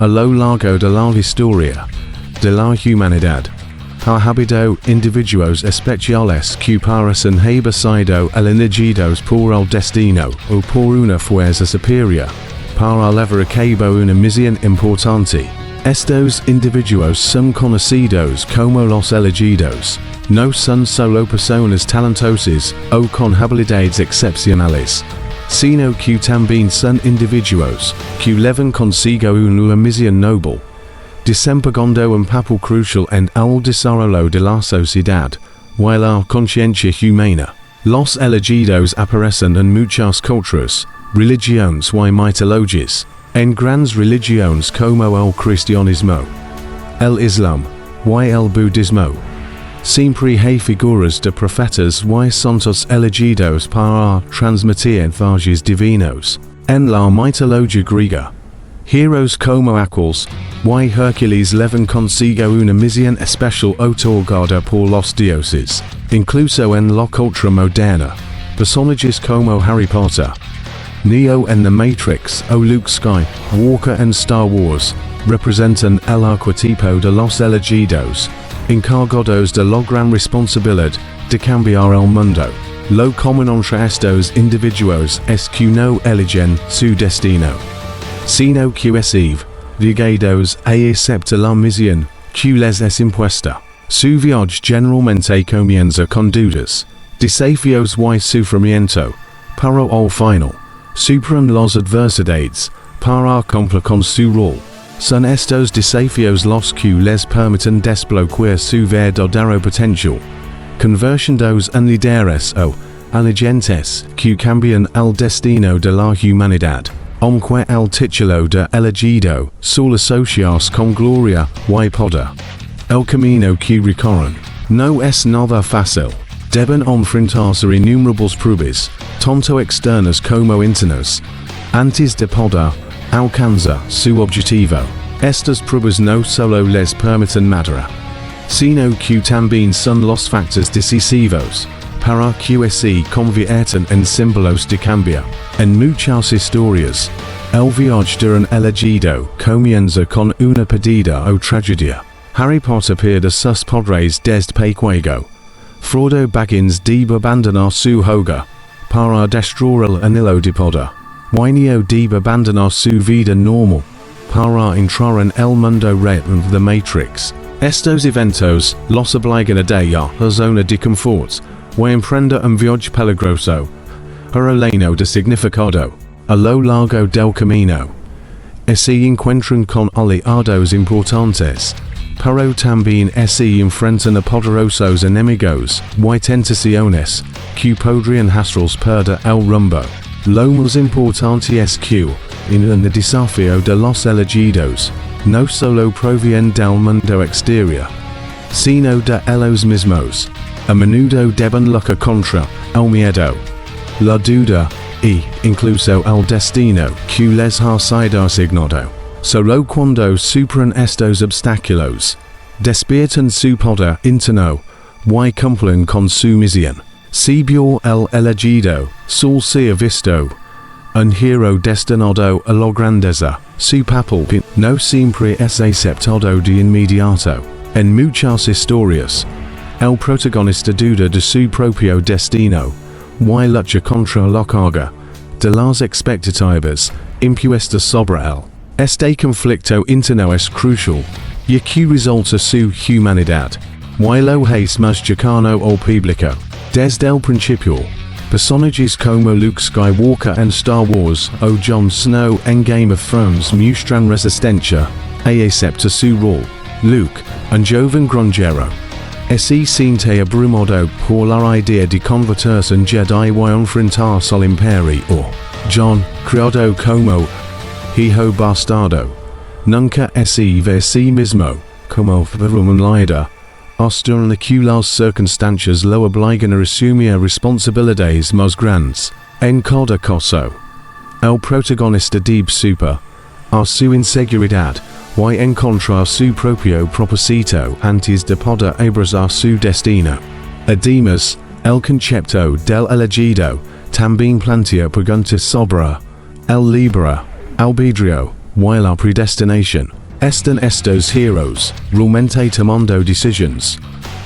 a lo largo de la historia, de la humanidad, ha habido individuos especiales que parecen haber sido elegidos por el destino o por una fuerza superior, para llevar a cabo una misión importante. Estos individuos son conocidos como los elegidos. No son solo personas talentosas o con habilidades excepcionales, sino que también son individuos que llevan consigo una misión noble, desempeñando un papel crucial en el desarrollo de la sociedad y la conciencia humana. Los elegidos aparecen en muchas culturas, religiones y mitologías, en grandes religiones como el cristianismo, el islam y el budismo. Siempre hay figuras de profetas y santos elegidos para transmitir mensajes divinos. En la mitología griega, héroes como Aquiles y Hércules llevan consigo una misión especial otorgada por los dioses. Incluso en la cultura moderna, personajes como Harry Potter, Neo en The Matrix o Luke Skywalker en Star Wars representan el arquetipo de los elegidos, encargados de la gran responsabilidad de cambiar el mundo. Lo común entre estos individuos es que no eligen su destino, sino que reciben, llegados a aceptar la misión que les es impuesta. Su viaje generalmente comienza con dudas, desafíos y sufrimiento, pero al final, superan las adversidades para cumplir con su rol. Son estos desafíos los que les permiten desbloquear su verdadero potencial, convirtiéndose en líderes o agentes que cambian el destino de la humanidad. Aunque el título de elegido suele asociarse con gloria y poder, el camino que recorren no es nada fácil. Deben enfrentarse a innumerables pruebas, tanto externas como internas, antes de poder alcanzar su objetivo. Estas pruebas no solo les permiten madurar, sino que también son los factores decisivos para que se conviertan en símbolos de cambio. En muchas historias, el viaje de un elegido comienza con una pérdida o tragedia. Harry Potter pierde sus padres desde pequeño. Frodo Baggins debe abandonar su hogar para destruir el anillo de poder. Neo debe abandonar su vida normal para entrar en el mundo real de The Matrix. Estos eventos los obligan a dejar la zona de confort y emprender un viaje peligroso, pero lleno de significado. A lo largo del camino, se encuentran con aliados importantes, pero también se enfrentan a poderosos enemigos y tentaciones que podrían hacerles perder el rumbo. Lo más importante es que, en el desafío de los elegidos, no solo provienen del mundo exterior, sino de ellos mismos. A menudo deben luchar contra el miedo, la duda y incluso el destino que les ha sido asignado. Solo cuando superan estos obstáculos, despiertan su poder interno y cumplen con su misión. Si bien el elegido suele ser visto un héroe destinado a la grandeza, su papel no siempre es aceptado de inmediato. En muchas historias, el protagonista duda de su propio destino y lucha contra la carga de las expectativas impuestas sobre él. Este conflicto interno es crucial, ya que resulta su humanidad, y lo hace más cercano al público. Desde el principio, personajes como Luke Skywalker en Star Wars o Jon Snow en Game of Thrones muestran resistencia a aceptar su rol. Luke, un joven granjero, se siente abrumado por la idea de convertirse en Jedi y enfrentarse al Imperio. Jon, criado como hijo bastardo, nunca se ve a sí mismo como un líder, hasta en que las circunstancias lo obligan a asumir responsabilidades más grandes. En cada caso, el protagonista debe superar a su inseguridad y encontrar su propio propósito antes de poder abrazar su destino. Además, el concepto del elegido también plantea preguntas sobre el libre albedrío while our predestination. Están estos heroes, realmente tomando decisions.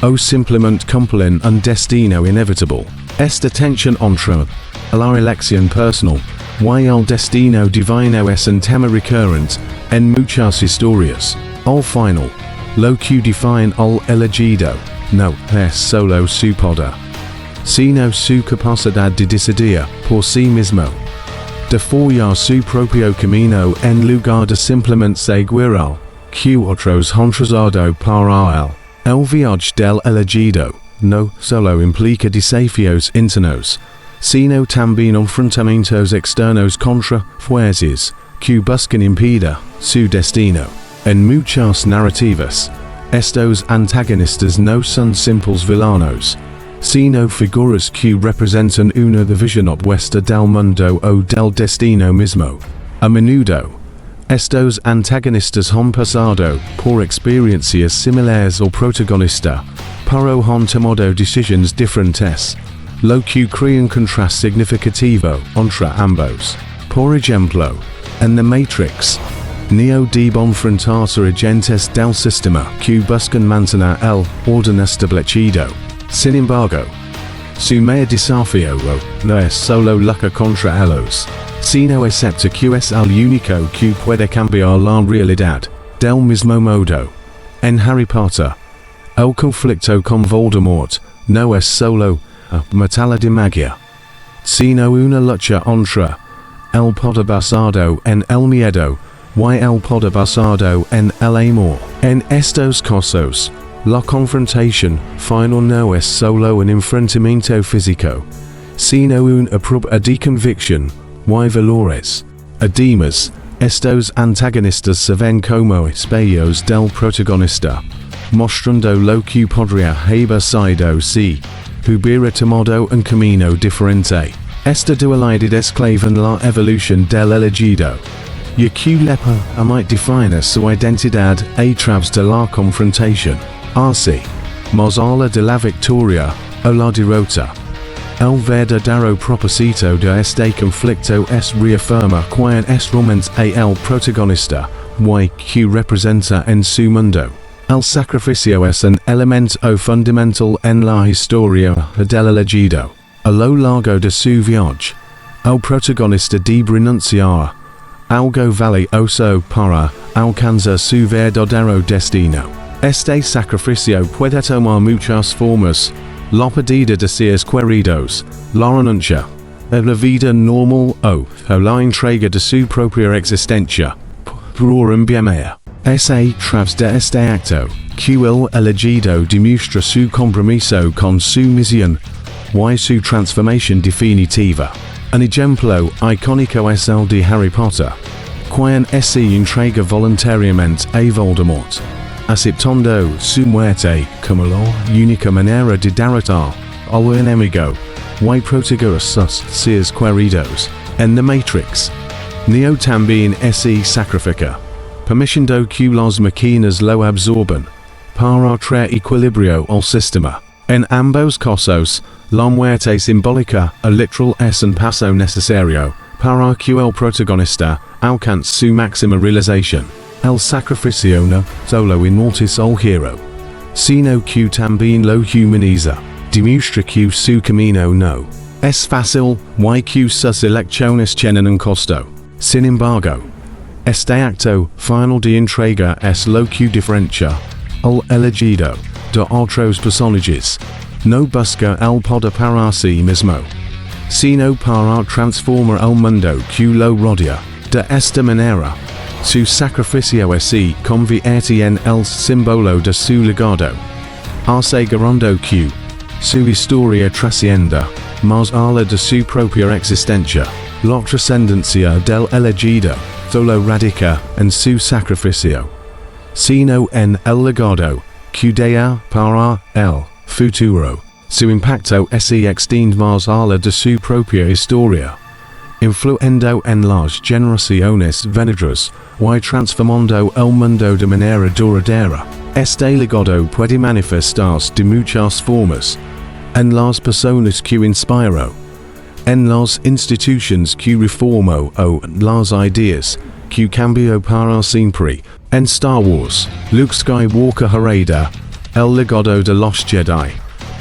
O simplemente cumplen un destino inevitable. Esta tensión entre la elección personal y el destino divino es un tema recurrente en muchas historias. Al final, lo que define al elegido no es solo su poder, sino su capacidad de decidir por sí mismo, de follar su propio camino en lugar de simplemente seguir al que otros han trazado para él. El viaje del elegido no solo implica desafíos internos, sino también enfrentamientos externos contra fuerzas que buscan impedir su destino. En muchas narrativas, estos antagonistas no son simples villanos, sino figuras que representan una división opuesta del mundo o del destino mismo. A menudo, estos antagonistas han pasado por experiencias similares al protagonista, pero han tomado decisiones diferentes, lo que crea un contraste significativo entre ambos. Por ejemplo, en The Matrix, Neo debe enfrentarse a agentes del sistema que buscan mantener el orden establecido. Sin embargo, su mayor desafío no es solo luchar contra ellos, sino aceptar que es el único que puede cambiar la realidad. Del mismo modo, en Harry Potter, el conflicto con Voldemort no es solo batalla de magia, sino una lucha entre el poder basado en el miedo y el poder basado en el amor. En estos casos, la confrontación final no es solo un enfrentamiento físico, sino una prueba de convicción y valores. Además, estos antagonistas se ven como espejos del protagonista, mostrando lo que podría haber sido si hubiera tomado un camino diferente. Esta dualidad es clave en la evolución del elegido, ya que le permite definir su identidad a través de la confrontación. Así, más allá de la victoria o la derrota, el verdadero propósito de este conflicto es reafirmar quién es realmente el protagonista y que representa en su mundo. El sacrificio es un elemento fundamental en la historia del elegido. A lo largo de su viaje, el protagonista debe renunciar algo valioso para alcanzar su verdadero destino. Este sacrificio puede tomar muchas formas: la pérdida de seres queridos, la renuncia a la vida normal o la entrega de su propia existencia por un bien mayor. Es a través de este acto que el elegido demuestra su compromiso con su misión y su transformación definitiva. Un ejemplo icónico es el de Harry Potter, quien se entrega voluntariamente a Voldemort, aceptando su muerte como la única manera de derrotar al enemigo y proteger a sus seres queridos. En The Matrix, Neo también se sacrifica, permitiendo que las máquinas lo absorban, para traer equilibrio al sistema. En ambos casos, la muerte simbólica o literal es un paso necesario para que el protagonista alcance su máxima realización. El sacrificio no solo inmortiza al hero, sino que también lo humaniza, demuestra que su camino no es fácil y que sus elecciones tienen un costo. Sin embargo, este acto final de entrega es lo que diferencia al elegido de otros personajes. No busca el poder para sí mismo, sino para transformar el mundo que lo rodea. De esta manera, su sacrificio se convierte en el símbolo de su legado, asegurando que su historia trascienda más allá de su propia existencia. La trascendencia del elegido solo radica en su sacrificio, sino en el legado que deja para el futuro. Su impacto se extiende más allá de su propia historia, influyendo en las generaciones venideras y transformando el mundo de manera duradera. Este legado puede manifestarse de muchas formas: en las personas que inspiró, en las instituciones que reformó o en las ideas que cambio para siempre. En Star Wars, Luke Skywalker hereda el legado de los Jedi,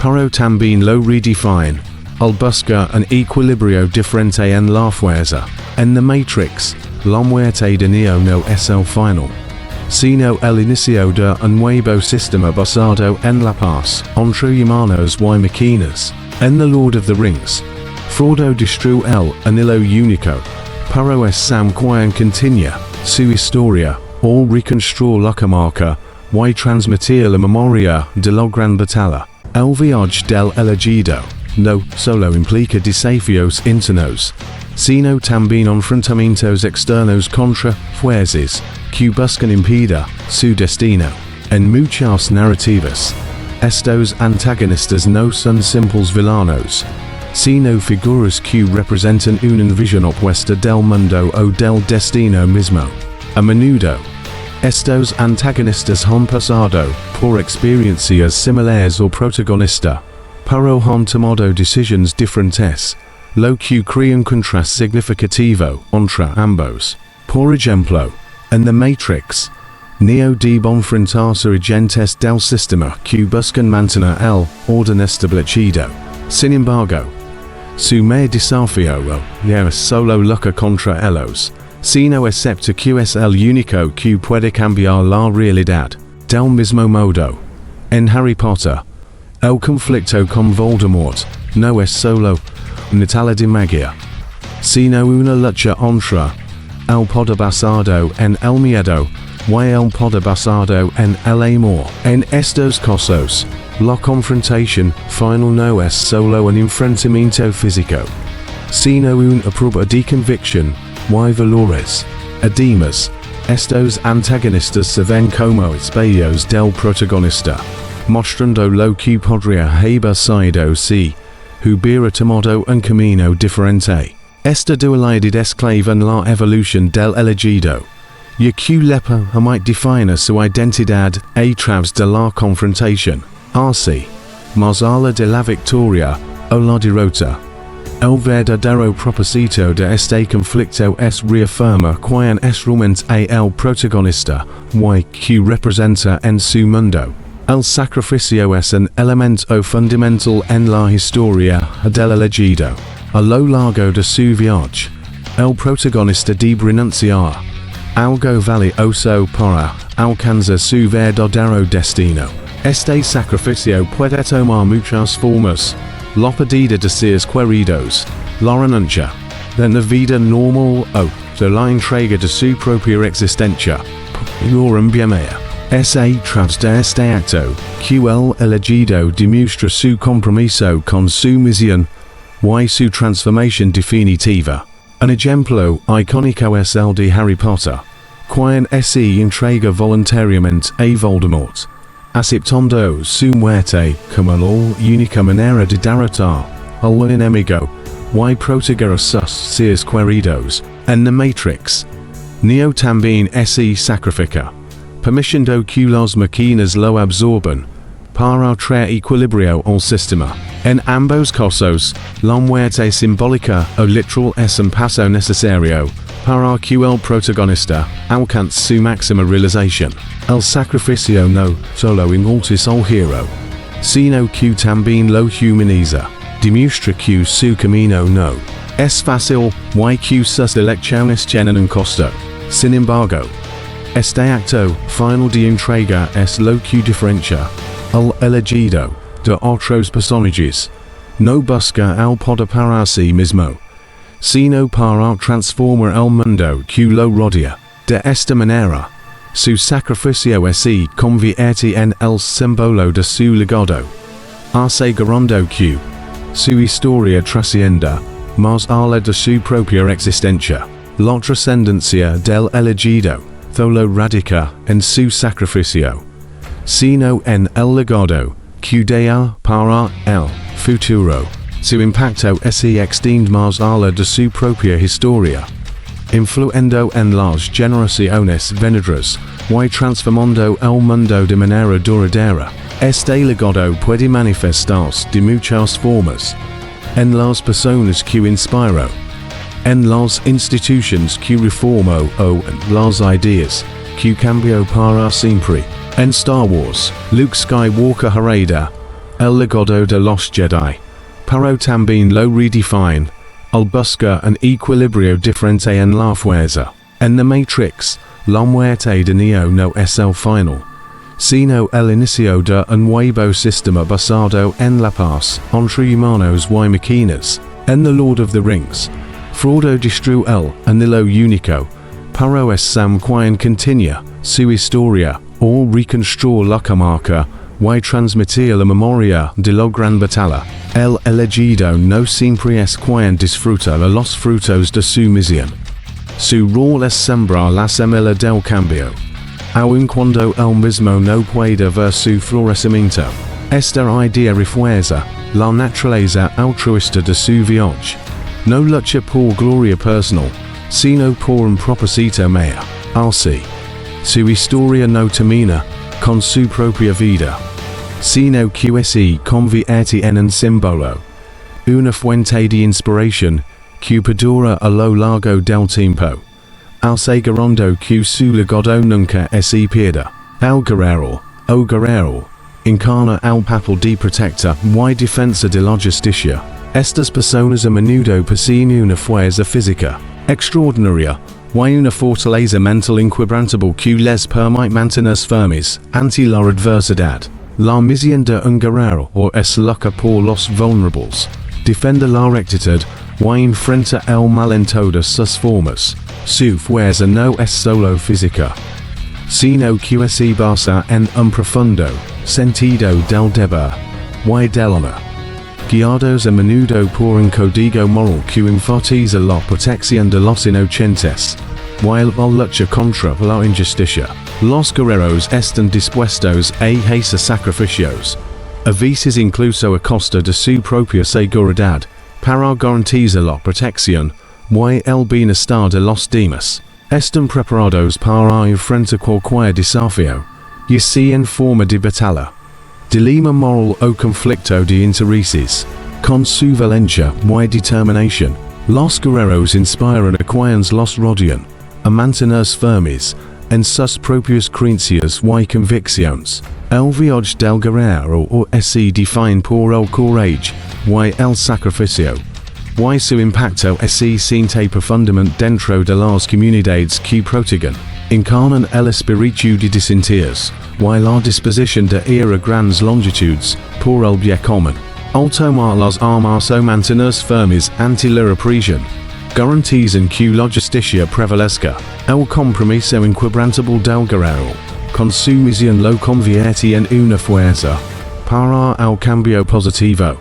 pero también lo redefine al buscar un equilibrio diferente en la fuerza. En The Matrix, la muerte de Neo no es el final, sino el inicio de un nuevo sistema basado en la paz entre humanos y máquinas. En The Lord of the Rings, Frodo destruye el anillo único, pero es Sam quien continúa su historia al reconstruir la marca y transmitir la memoria de la gran batalla. El viaje del elegido no solo implica desafíos internos, sino también enfrentamientos externos contra fuerzas que buscan impedir su destino. En muchas narrativas, estos antagonistas no son simples villanos, sino figuras que representan una visión opuesta del mundo o del destino mismo. A menudo, estos antagonistas han pasado por experiencias similares al protagonista, pero han tomado decisiones diferentes, lo que crea un contraste significativo entre ambos. Por ejemplo, en The Matrix, Neo debe enfrentarse a agentes del sistema que buscan mantener el orden establecido. Sin embargo, su mayor desafío no es solo luchar contra ellos, sino aceptar que es el único que puede cambiar la realidad. Del mismo modo, en Harry Potter, el conflicto con Voldemort no es solo una tala de magia, sino una lucha entre el poder basado en el miedo y el poder basado en el amor. En estos casos, la confrontación final no es solo un enfrentamiento físico, sino una prueba de convicción y valores. Además, estos antagonistas se ven como espejos del protagonista, mostrando lo que podría haber sido si hubiera tomado un camino diferente. Esta dualidad es clave en la evolución del elegido, ya que lepa might define su identidad a través de la confrontación. Así, más allá de la victoria o la derrota, el verdadero propósito de este conflicto es reafirmar quién es realmente el protagonista y que representa en su mundo. El sacrificio es un elemento fundamental en la historia del elegido. A lo largo de su viaje, el protagonista debe renunciar algo valioso para alcanzar su verdadero destino. Este sacrificio puede tomar muchas formas: la pérdida de seres queridos, la renuncia de la vida normal o de la entrega de su propia existencia por un bien mayor. Es a través de este acto que el elegido demuestra su compromiso con su misión y su transformación definitiva. Un ejemplo icónico es el de Harry Potter, quien se entrega voluntariamente a Voldemort, aceptando su muerte como la única manera de derrotar al enemigo y proteger a sus seres queridos. En The Matrix, Neo también se sacrifica, permitiendo que las máquinas lo absorban para traer equilibrio al sistema. En ambos casos, la muerte simbólica o literal es un paso necesario para que el protagonista alcance su máxima realización. El sacrificio no solo enaltece al hero, sino que también lo humaniza, demuestra que su camino no es fácil y que sus elecciones tienen un costo. Sin embargo, este acto final de entrega es lo que diferencia al elegido de otros personajes. No busca el poder para sí mismo, sino para transformar el mundo que lo rodea. De esta manera, su sacrificio se convierte en el símbolo de su legado, asegurando que su historia trascienda más allá de su propia existencia. La trascendencia del elegido solo radica en su sacrificio, sino en el legado que deja para el futuro. Su impacto se extiende más allá de su propia historia, influyendo en las generaciones venideras y transformando el mundo de manera duradera. Este legado puede manifestarse de muchas formas: en las personas que inspiró, en las instituciones que reformo o en las ideas que cambio para siempre. En Star Wars, Luke Skywalker hereda el legado de los Jedi, pero también lo redefine al buscar un equilibrio diferente en la fuerza. En The Matrix, la muerte de Neo no es el final, sino el inicio de un nuevo sistema basado en la paz entre humanos y máquinas. En The Lord of the Rings, Frodo destruye el anillo único, pero es Sam quien continúa su historia o reconstruye la comarca y transmitir la memoria de la gran batalla. El elegido no siempre es quien disfruta los frutos de su misión. Su rol es sembrar la semilla del cambio, aun cuando él mismo no puede ver su florecimiento. Esta idea refuerza la naturaleza altruista de su viaje. No lucha por gloria personal, sino por un propósito mayor. Así, su historia no termina con su propia vida, sino que se convierte en un símbolo, una fuente de inspiración que perdura a lo largo del tiempo, asegurando que su legado nunca se pierda. El guerrero, encarna el papel de protector y defensa de la justicia. Estas personas a menudo poseen una fuerza física extraordinaria y una fortaleza mental inquebrantable que les permite mantenerse firmes ante la adversidad. La misión de un guerrero es luchar por los vulnerables, defender la rectitud y enfrentar el mal en todas sus formas. Su fuerza no es solo física, sino que se basa en un profundo sentido del deber y del honor, guiados a menudo por un código moral que enfatiza la protección de los inocentes y la lucha contra la injusticia. Los guerreros están dispuestos a hacer sacrificios, a veces incluso a costa de su propia seguridad, para garantizar la protección y el bienestar de los demás. Están preparados para enfrentar cualquier desafío, ya sea en forma de batalla, dilema moral o conflicto de intereses. Con su valencia y determinación, los guerreros inspiran a quienes los rodean a mantenerse firmes en sus propias creencias y convicciones. El viaje del guerrero se define por el coraje y el sacrificio, y su impacto se siente profundamente dentro de las comunidades que protegen. Encarnan el espíritu de desinteres y la disposición de ir a grandes longitudes por el bien común. Al tomar las armas o mantenerse firmes ante la represión, garantizan que la justicia prevalezca. El compromiso inquebrantable del guerrero con su misión lo convierte en una fuerza para el cambio positivo,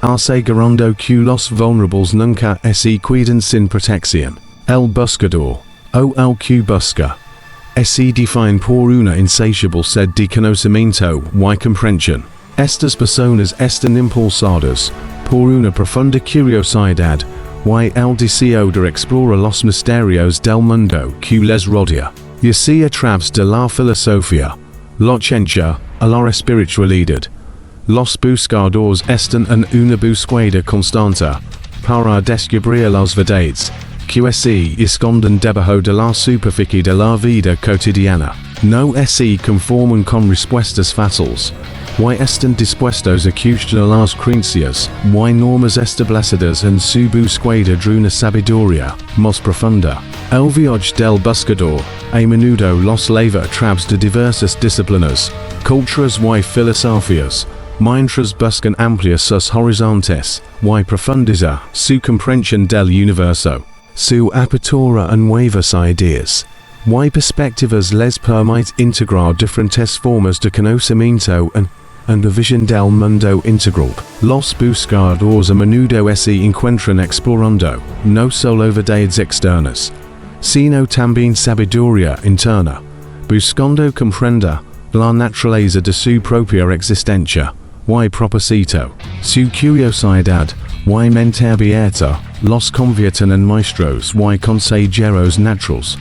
asegurando que los vulnerables nunca se quedan sin protección. El buscador, o el que busca, se define por una insatiable sed de conocimiento y comprensión. Estas personas están impulsadas por una profunda curiosidad y el deseo de explorar los misterios del mundo que les rodea, ya sea a través de la filosofía, la ciencia o la espiritualidad. Los buscadores están en una búsqueda constante para descubrir las verdades que se esconden debajo de la superficie de la vida cotidiana. No se conforman con respuestas fáciles, y están dispuestos a cuestionar las creencias y normas establecidas en su búsqueda de una sabiduría más profunda. El viaje del buscador a menudo los lleva a través de diversas disciplinas, culturas y filosofías, mientras buscan ampliar sus horizontes y profundizar su comprensión del universo. Su apertura a nuevas ideas y perspectivas les permite integrar diferentes formas de conocimiento en la visión del mundo integral. Los buscadores a menudo se encuentran explorando no solo verdades externas, sino también sabiduría interna, buscando comprender la naturaleza de su propia existencia y propósito. Su curiosidad y mente abierta los convierten en maestros y consejeros naturales,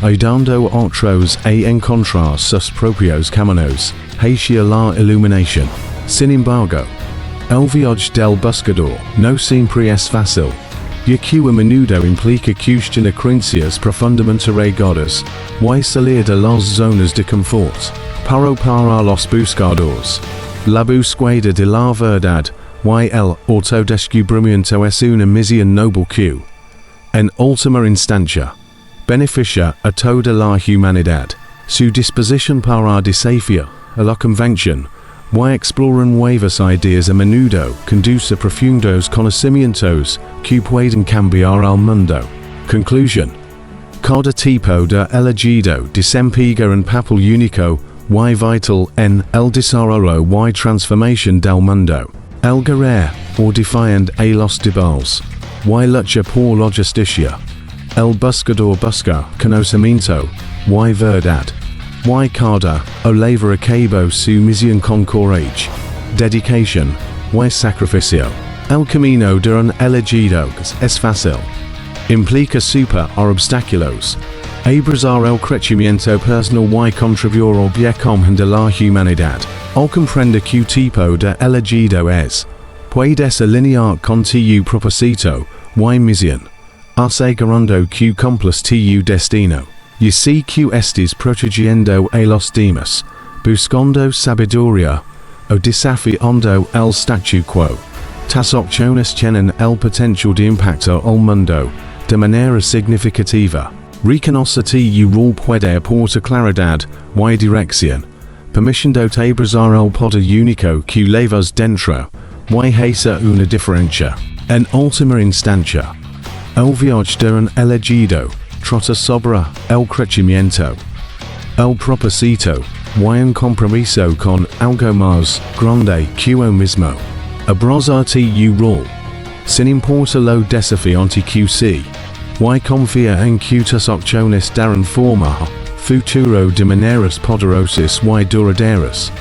ayudando a otros a encontrar sus propios caminos hacia la iluminación. Sin embargo, el viaje del buscador no siempre es fácil. Y que a menudo implica cuestionar creencias profundamente arraigadas, y salir de las zonas de confort. Para los buscadores. La búsqueda de la verdad, y el autodescubrimiento es una misión noble que, en última instancia, beneficia a toda la humanidad. Su disposición para desafiar a la convención, y explorar nuevas ideas a menudo conduce a profundos conocimientos que pueden cambiar al mundo. Conclusion. Cada tipo de elegido desempeña un papel único y vital en el desarrollo y transformación del mundo. El guerrero, o defiende a los débiles, y lucha por la justicia. El buscador busca conocimiento y verdad. Y cada lleva a cabo su misión con courage, dedicación y sacrificio. El camino de un elegido es fácil. Implica superar obstáculos, abrazar el crecimiento personal y contribuir al bien común de la humanidad. Al comprender qué tipo de elegido es, puedes alinear con tu propósito y misión, asegurando que cumples tu destino. Y si que estés protegiendo a los demás, buscando sabiduría, o desafiando el statu quo, tus acciones tienen el potencial de impactar al mundo de manera significativa. Reconoce tu rol puede aportar claridad y dirección, permitiéndote abrazar el poder único que llevas dentro, y hacer una diferencia. En última instancia, el viaje de un elegido trata sobre el crecimiento, el propósito, y un compromiso con algo más grande que uno mismo. Abrazar tu rol, sin importar lo desafiante que sea, y confía en que tus acciones darán forma futuro de maneras poderosas y duraderas.